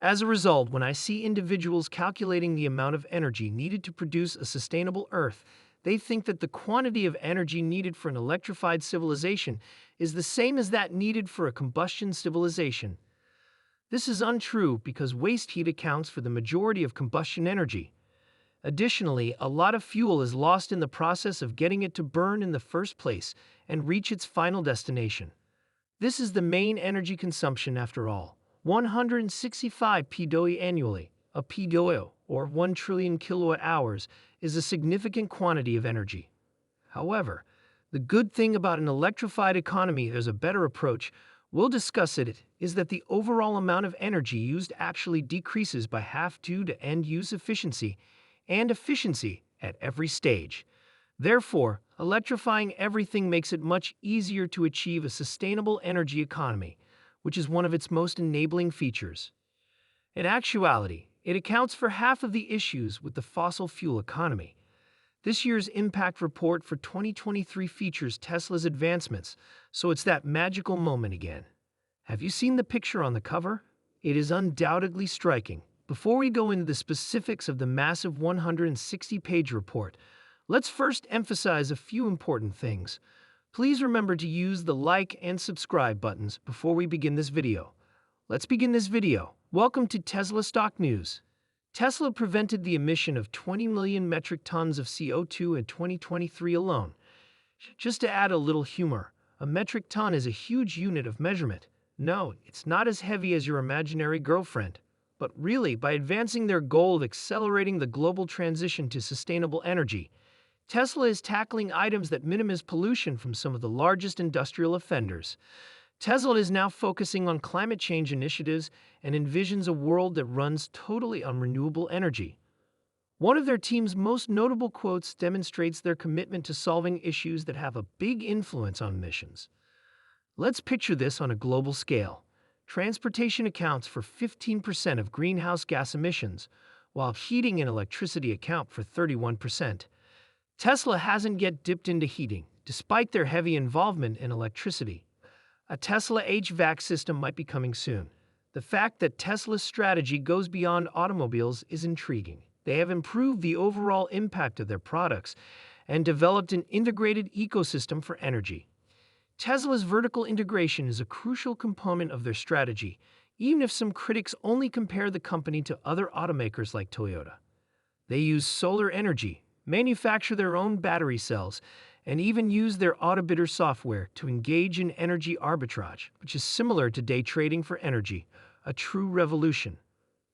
As a result, when I see individuals calculating the amount of energy needed to produce a sustainable Earth, they think that the quantity of energy needed for an electrified civilization is the same as that needed for a combustion civilization. This is untrue because waste heat accounts for the majority of combustion energy. Additionally, a lot of fuel is lost in the process of getting it to burn in the first place and reach its final destination. This is the main energy consumption after all. 165 pdoi annually, a pdoio, or 1 trillion kilowatt hours, is a significant quantity of energy. However, the good thing about an electrified economy, there's a better approach, we'll discuss it, is that the overall amount of energy used actually decreases by half due to end-use efficiency and efficiency at every stage. Therefore, electrifying everything makes it much easier to achieve a sustainable energy economy, which is one of its most enabling features. In actuality, it accounts for half of the issues with the fossil fuel economy. This year's impact report for 2023 features Tesla's advancements, so it's that magical moment again. Have you seen the picture on the cover? It is undoubtedly striking. Before we go into the specifics of the massive 160-page report, let's first emphasize a few important things. Please remember to use the like and subscribe buttons before we begin this video. Let's begin this video. Welcome to Tesla Stock News. Tesla prevented the emission of 20 million metric tons of CO2 in 2023 alone. Just to add a little humor, a metric ton is a huge unit of measurement. No, it's not as heavy as your imaginary girlfriend. But really, by advancing their goal of accelerating the global transition to sustainable energy, Tesla is tackling items that minimize pollution from some of the largest industrial offenders. Tesla is now focusing on climate change initiatives and envisions a world that runs totally on renewable energy. One of their team's most notable quotes demonstrates their commitment to solving issues that have a big influence on emissions. Let's picture this on a global scale. Transportation accounts for 15% of greenhouse gas emissions, while heating and electricity account for 31%. Tesla hasn't yet dipped into heating, despite their heavy involvement in electricity. A Tesla HVAC system might be coming soon. The fact that Tesla's strategy goes beyond automobiles is intriguing. They have improved the overall impact of their products and developed an integrated ecosystem for energy. Tesla's vertical integration is a crucial component of their strategy, even if some critics only compare the company to other automakers like Toyota. They use solar energy, manufacture their own battery cells, and even use their Autobidder software to engage in energy arbitrage, which is similar to day trading for energy, a true revolution.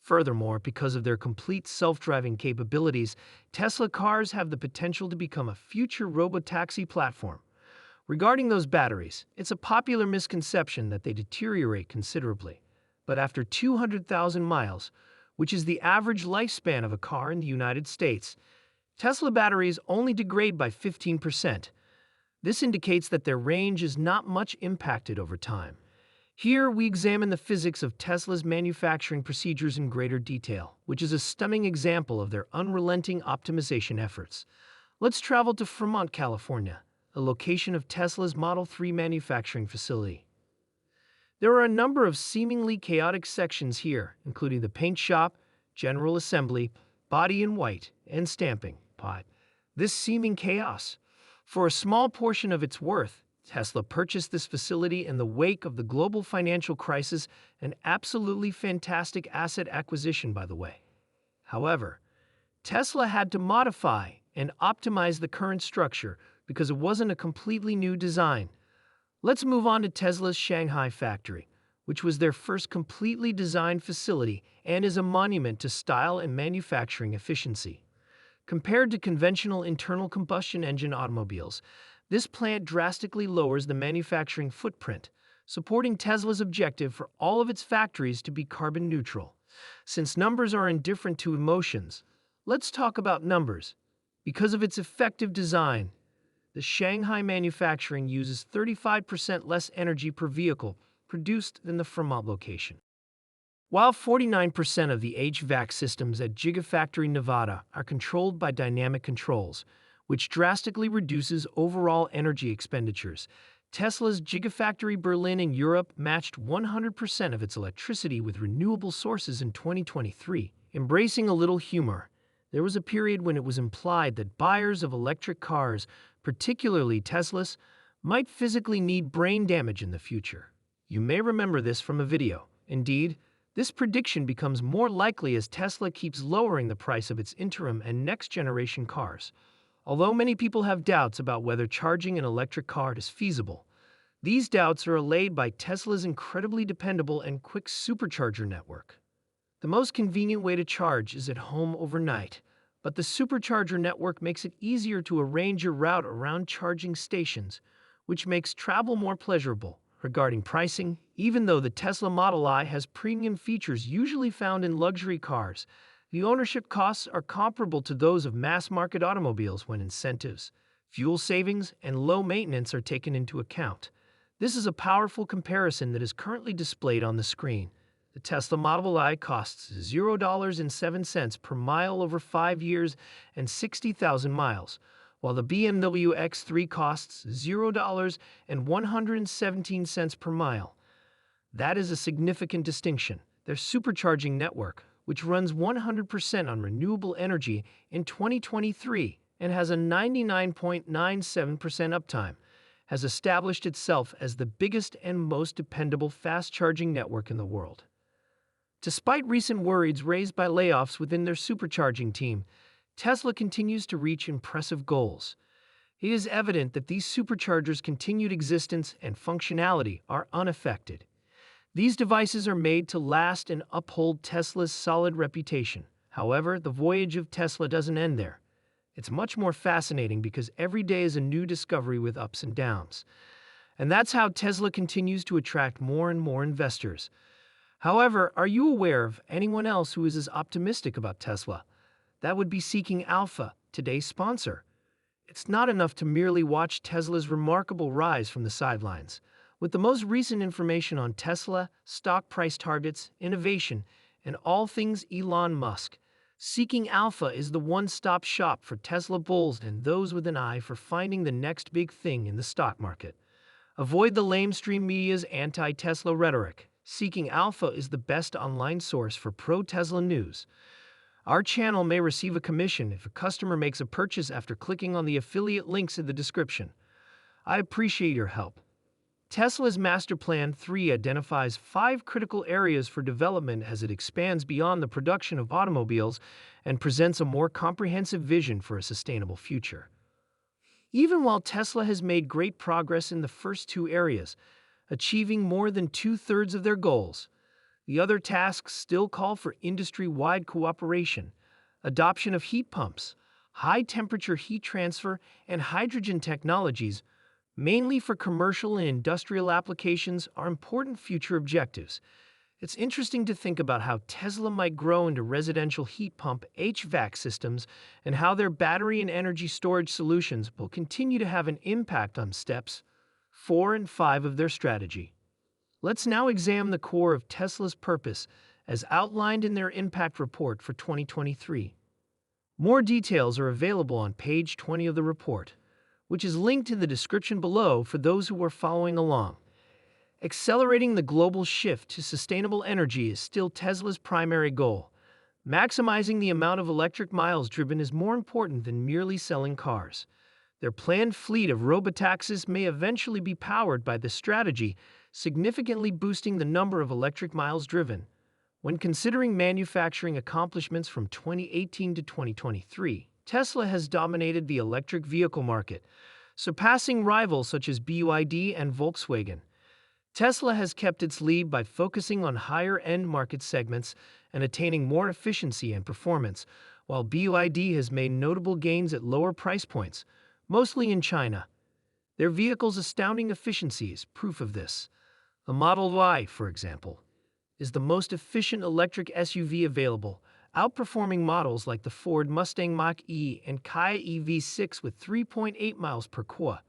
Furthermore, because of their complete self-driving capabilities, Tesla cars have the potential to become a future robotaxi platform. Regarding those batteries, it's a popular misconception that they deteriorate considerably. But after 200,000 miles, which is the average lifespan of a car in the United States, Tesla batteries only degrade by 15%. This indicates that their range is not much impacted over time. Here, we examine the physics of Tesla's manufacturing procedures in greater detail, which is a stunning example of their unrelenting optimization efforts. Let's travel to Fremont, California, a location of Tesla's Model 3 manufacturing facility. There are a number of seemingly chaotic sections here, including the paint shop, general assembly, body in white, and stamping pot. This seeming chaos, for a small portion of its worth, Tesla purchased this facility in the wake of the global financial crisis, an absolutely fantastic asset acquisition, by the way. However, Tesla had to modify and optimize the current structure because it wasn't a completely new design. Let's move on to Tesla's Shanghai factory, which was their first completely designed facility and is a monument to style and manufacturing efficiency. Compared to conventional internal combustion engine automobiles, this plant drastically lowers the manufacturing footprint, supporting Tesla's objective for all of its factories to be carbon neutral. Since numbers are indifferent to emotions, let's talk about numbers. Because of its effective design, the Shanghai manufacturing uses 35% less energy per vehicle produced than the Fremont location. While 49% of the HVAC systems at Gigafactory Nevada are controlled by dynamic controls, which drastically reduces overall energy expenditures, Tesla's Gigafactory Berlin in Europe matched 100% of its electricity with renewable sources in 2023. Embracing a little humor, there was a period when it was implied that buyers of electric cars, particularly Teslas, might physically need brain damage in the future. You may remember this from a video. Indeed, this prediction becomes more likely as Tesla keeps lowering the price of its interim and next-generation cars. Although many people have doubts about whether charging an electric car is feasible, these doubts are allayed by Tesla's incredibly dependable and quick supercharger network. The most convenient way to charge is at home overnight, but the supercharger network makes it easier to arrange your route around charging stations, which makes travel more pleasurable. Regarding pricing, even though the Tesla Model I has premium features usually found in luxury cars, the ownership costs are comparable to those of mass-market automobiles when incentives, fuel savings, and low maintenance are taken into account. This is a powerful comparison that is currently displayed on the screen. The Tesla Model I costs $0.07 per mile over 5 years and 60,000 miles, while the BMW X3 costs $0.117 per mile. That is a significant distinction. Their supercharging network, which runs 100% on renewable energy in 2023 and has a 99.97% uptime, has established itself as the biggest and most dependable fast-charging network in the world. Despite recent worries raised by layoffs within their supercharging team, Tesla continues to reach impressive goals. It is evident that these superchargers' continued existence and functionality are unaffected. These devices are made to last and uphold Tesla's solid reputation. However, the voyage of Tesla doesn't end there. It's much more fascinating because every day is a new discovery with ups and downs. And that's how Tesla continues to attract more and more investors. However, are you aware of anyone else who is as optimistic about Tesla? That would be Seeking Alpha, today's sponsor. It's not enough to merely watch Tesla's remarkable rise from the sidelines. With the most recent information on Tesla, stock price targets, innovation, and all things Elon Musk, Seeking Alpha is the one-stop shop for Tesla bulls and those with an eye for finding the next big thing in the stock market. Avoid the lamestream media's anti-Tesla rhetoric. Seeking Alpha is the best online source for pro-Tesla news. Our channel may receive a commission if a customer makes a purchase after clicking on the affiliate links in the description. I appreciate your help. Tesla's Master Plan 3 identifies 5 critical areas for development as it expands beyond the production of automobiles and presents a more comprehensive vision for a sustainable future. Even while Tesla has made great progress in the first 2 areas, achieving more than 2/3 of their goals, the other tasks still call for industry-wide cooperation, adoption of heat pumps, high-temperature heat transfer, and hydrogen technologies, mainly for commercial and industrial applications, are important future objectives. It's interesting to think about how Tesla might grow into residential heat pump HVAC systems and how their battery and energy storage solutions will continue to have an impact on steps 4 and 5 of their strategy. Let's now examine the core of Tesla's purpose as outlined in their impact report for 2023. More details are available on page 20 of the report, which is linked in the description below for those who are following along. Accelerating the global shift to sustainable energy is still Tesla's primary goal. Maximizing the amount of electric miles driven is more important than merely selling cars. Their planned fleet of robotaxis may eventually be powered by this strategy, significantly boosting the number of electric miles driven. When considering manufacturing accomplishments from 2018 to 2023, Tesla has dominated the electric vehicle market, surpassing rivals such as BYD and Volkswagen. Tesla has kept its lead by focusing on higher-end market segments and attaining more efficiency and performance, while BYD has made notable gains at lower price points, mostly in China. Their vehicles' astounding efficiency is proof of this. The Model Y, for example, is the most efficient electric SUV available, outperforming models like the Ford Mustang Mach-E and Kia EV6 with 3.8 miles per quarter.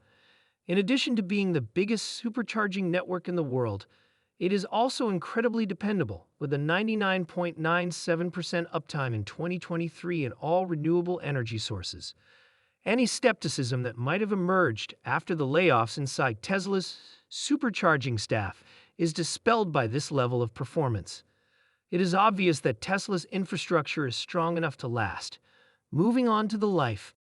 In addition to being the biggest supercharging network in the world, it is also incredibly dependable, with a 99.97% uptime in 2023 in all renewable energy sources. Any skepticism that might have emerged after the layoffs inside Tesla's supercharging staff is dispelled by this level of performance. It is obvious that Tesla's infrastructure is strong enough to last. Moving on to the life